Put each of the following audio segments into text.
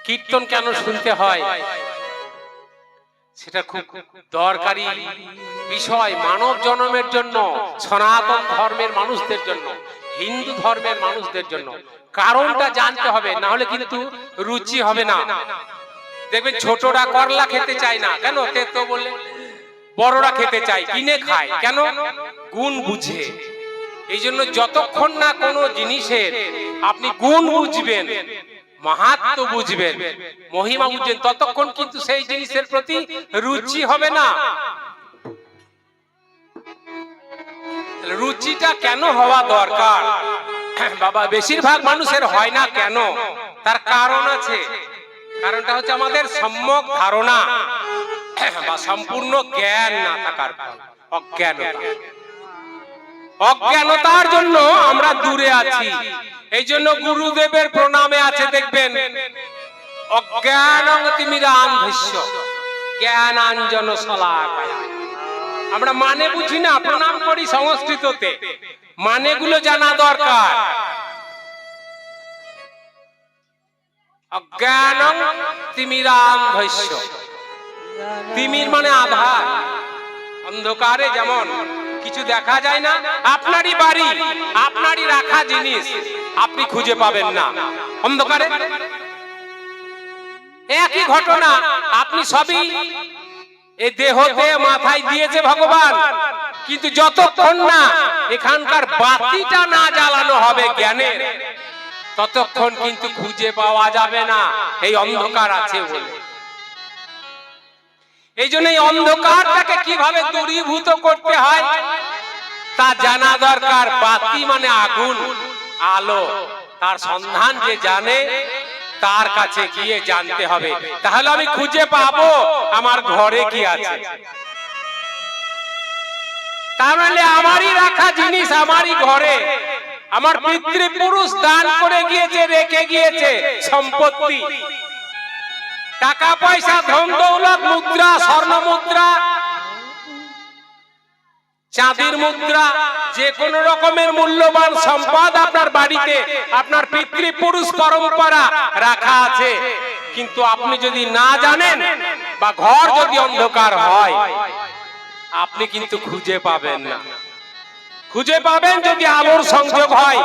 কীর্তন কেন শুনতে হয় সেটা খুব দরকারি বিষয় মানব জন্মের জন্য, সনাতন ধর্মের মানুষদের জন্য, হিন্দু ধর্মের মানুষদের জন্য। কারণটা জানতে হবে, না হলে কিন্তু রুচি হবে না। দেখবেন ছোটরা করলা খেতে চায় না, কেন? তেতো বলে। বড়রা খেতে চায়, কিনে খায়, কেন? গুণ বুঝে। এই জন্য যতক্ষণ না কোনো জিনিসের আপনি গুণ বুঝবেন, মাহাত্ম্য বুঝবেন, মহিমা বুঝবেন, ততক্ষণ কিন্তু সেই জিনিসের প্রতি রুচি হবে না। রুচিটা কেন হওয়া দরকার বাবা? বেশিরভাগ মানুষের হয় না কেন? তার কারণ আছে। কারণটা হচ্ছে আমাদের সম্যক ধারণা বা সম্পূর্ণ জ্ঞান না থাকার ফল, অজ্ঞানতা। অজ্ঞানতার জন্য আমরা দূরে আছি। এই জন্য গুরুদেবের প্রণামে আছে, দেখবেন, অজ্ঞানং তিমিরান্ধস্য জ্ঞানাঞ্জন শলাকায়া। আমরা মানে বুঝি না, প্রণাম করি সংস্কৃততে, মানেগুলো জানা দরকার। অজ্ঞানং তিমিরান্ধস্য, তিমির মানে আধার। অন্ধকারে যেমন কিছু দেখা যায় না, আপনারই বাড়ি, আপনারই রাখা জিনিস আপনি খুঁজে পাবেন না অন্ধকারে। একই ঘটনা, আপনি সবই এই দেহতে মাথায় দিয়েছে ভগবান, কিন্তু যতক্ষণ না এখানকার বাতিটা না জ্বালানো হবে জ্ঞানের, ততক্ষণ কিন্তু খুঁজে পাওয়া যাবে না এই অন্ধকার আছে বলে। এই জন্য এই অন্ধকারটাকে কিভাবে দূরীভূত করতে হয় তা জানা দরকার। বাতি মানে আগুন, আলো, তার সন্ধান যে জানে তার কাছে গিয়ে জানতে হবে, তাহলে আমি খুঁজে পাবো আমার ঘরে কি আছে। তাহলে আমারই রাখা জিনিস আমারই ঘরে, আমার পিতৃপুরুষ দান করে গিয়েছে, রেখে গিয়েছে সম্পত্তি, টাকা পয়সা, ধন দৌলত, মুদ্রা, স্বর্ণ মুদ্রা, চাঁদির মুদ্রা, যে কোন রকমের মূল্যবান সম্পদ আপনার বাড়িতে আপনার পিতৃপুরুষ পরম্পরা রাখা আছে। কিন্তু আপনি যদি না জানেন বা ঘর যদি অন্ধকার হয়, আপনি কিন্তু খুঁজে পাবেন না। খুঁজে পাবেন যদি আলোর সংযোগ হয়,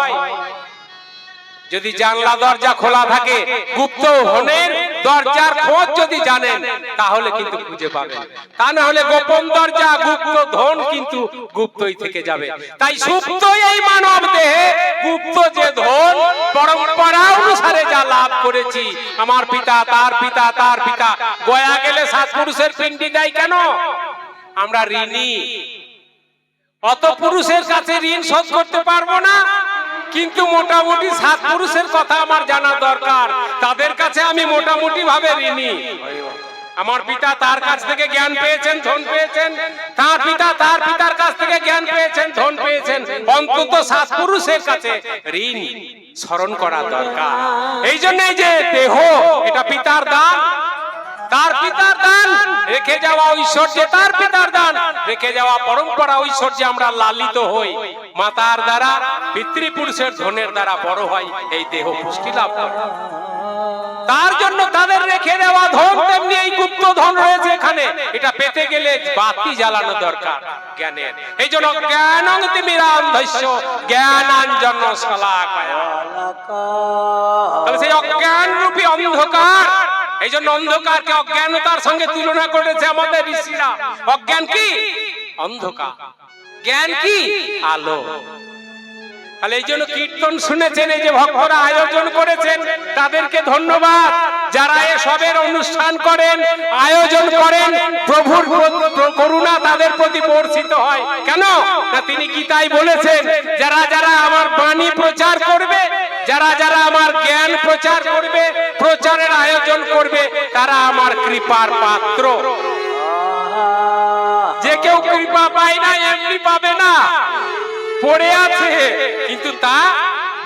যদি জানলা দরজা খোলা থাকে, গুপ্ত ধনের দরজার খোঁজ যদি জানেন, তাহলে কিন্তু খুঁজে পাবেন। তা না হলে গোপন দরজা, গুপ্ত ধন কিন্তু গুপ্তই থেকে যাবে। তাই সুপ্ত এই মানব দেহে গুপ্ত যে ধন পরম্পরা অনুসারে যা লাভ করেছি, আমার পিতা, তার পিতা, তার পিতা, গয়া গেলে সাত পুরুষের পিণ্ডি দেয় কেন? আমরা ঋণী। অত পুরুষের কাছে ঋণ শোধ করতে পারবো না, কিন্তু মোটামুটি সাত পুরুষের কথা আমার জানা দরকার। তাদের কাছে আমি মোটামুটি ভাবে ঋণী। আমার পিতা তার কাছ থেকে জ্ঞান পেয়েছেন, ধন পেয়েছেন, তার পিতা তার পিতার কাছ থেকে জ্ঞান পেয়েছেন, ধন পেয়েছেন। অন্তত সাত পুরুষের কাছে ঋণ স্মরণ করা দরকার। এই জন্য এই যে দেহ, এটা পিতার দান, তার পিতার দান, রেখে যাওয়া ঐশ্বর্যে তার পিতার দান, রেখে যাওয়া পরম্পরা ঐশ্বর্যে আমরা লালিত হই। মাতার দ্বারা, পিতৃপুরুষের ধনের দ্বারা বড় হয় এই দেহ, পুষ্টি লাভ করে। তার জন্য তাদের রেখে দেওয়া ধন, তেমনি এই গুপ্ত ধন রয়েছে এখানে, এটা পেতে গেলে বাতি জ্বালানো দরকার জ্ঞানের। এই জন্য জ্ঞানং তিমিরান্ধস্য জ্ঞানাঞ্জন শলাকায়া। তাহলে সেই অজ্ঞান রূপী অন্ধকার, এই জন্য অন্ধকারকে অজ্ঞানতার সঙ্গে তুলনা করেছে আমাদের ঋষিরা। অজ্ঞান কি? অন্ধকার। জ্ঞান কি? আলো। তাহলে এই জন্য কীর্তন শুনেছেন, এই যে ভক্তরা আয়োজন করেছেন, তাদেরকে ধন্যবাদ। যারা এসবের অনুষ্ঠান করেন, আয়োজন করেন, প্রভুর করুণা তাদের প্রতি বর্ষিত হয়। কেন না তিনি গীতায় বলেছেন, যারা যারা আমার বাণী প্রচার করবে, যারা যারা আমার জ্ঞান প্রচার করবে, প্রচারের আয়োজন করবে, তারা আমার কৃপার পাত্র। যে কেউ কৃপা পায় না এমনি পাবে না, পড়ে আছে, কিন্তু তা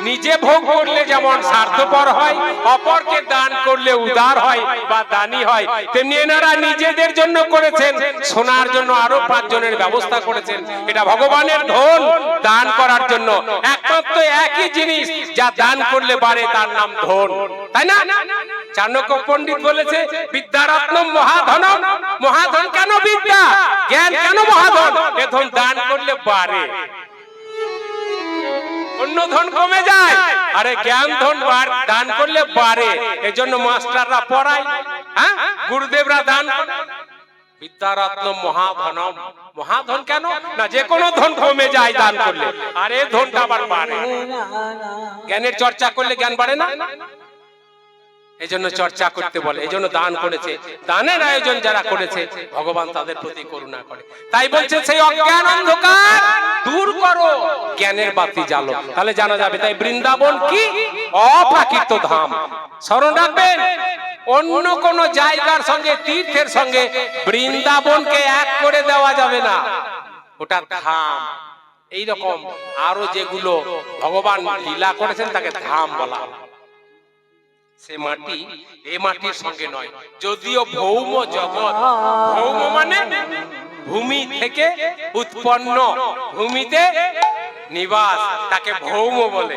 নিজে ভোগ করলে যেমন স্বার্থপর হয়, অপরকে দান করলে উদার হয় বা দানী হয়, তেমনি এনারা নিজেদের জন্য করেছেন, শোনার জন্য আরো 5 জনের ব্যবস্থা করেছেন। এটা ভগবানের ধন দান করার জন্য। একমাত্র একই জিনিস যা দান করলে বাড়ে, তার নাম ধন, তাই না? চাণক্য পণ্ডিত বলেছে বিদ্যারত্নম মহাধনম। মহাধন কেন বিদ্যা, জ্ঞান কেন মহাধন? এ ধন দান করলে বাড়ে, অন্য ধন কমে যায়, আরে জ্ঞান ধন দান করলে বাড়ে। এজন্য মাস্টাররা পড়ায়, হ্যাঁ, গুরুদেবরা দান করে। বিদ্যারত্ন মহাধনম। মহাধন কেন না, যে কোনো ধন কমে যায় দান করলে, আর এই ধনটা আবার বাড়ে। জ্ঞানের চর্চা করলে জ্ঞান বাড়ে না? এজন্য চর্চা করতে বলে, এজন্য দান করেছে। দানের আয়োজন যারা করেছে ভগবান তাদের প্রতি করুণা করে। তাই বলছে সেই অজ্ঞান অন্ধকার দূর করো, জ্ঞানের বাতি জ্বালো, তাহলে জানা যাবে। তাই বৃন্দাবন কি অপ্রাকৃত ধাম। স্মরণ রাখবেন, অন্য কোন জায়গার সঙ্গে, তীর্থের সঙ্গে বৃন্দাবনকে এক করে দেওয়া যাবে না, ওটা ধাম। এইরকম আরো যেগুলো ভগবান লীলা করেছেন তাকে ধাম বলা। সে মাটি এ মাটির সঙ্গে নয়। যদিও ভৌম জগৎ, ভৌম মানে ভূমি থেকে উৎপন্ন, ভূমিতে নিবাস, তাকে ভৌম বলে।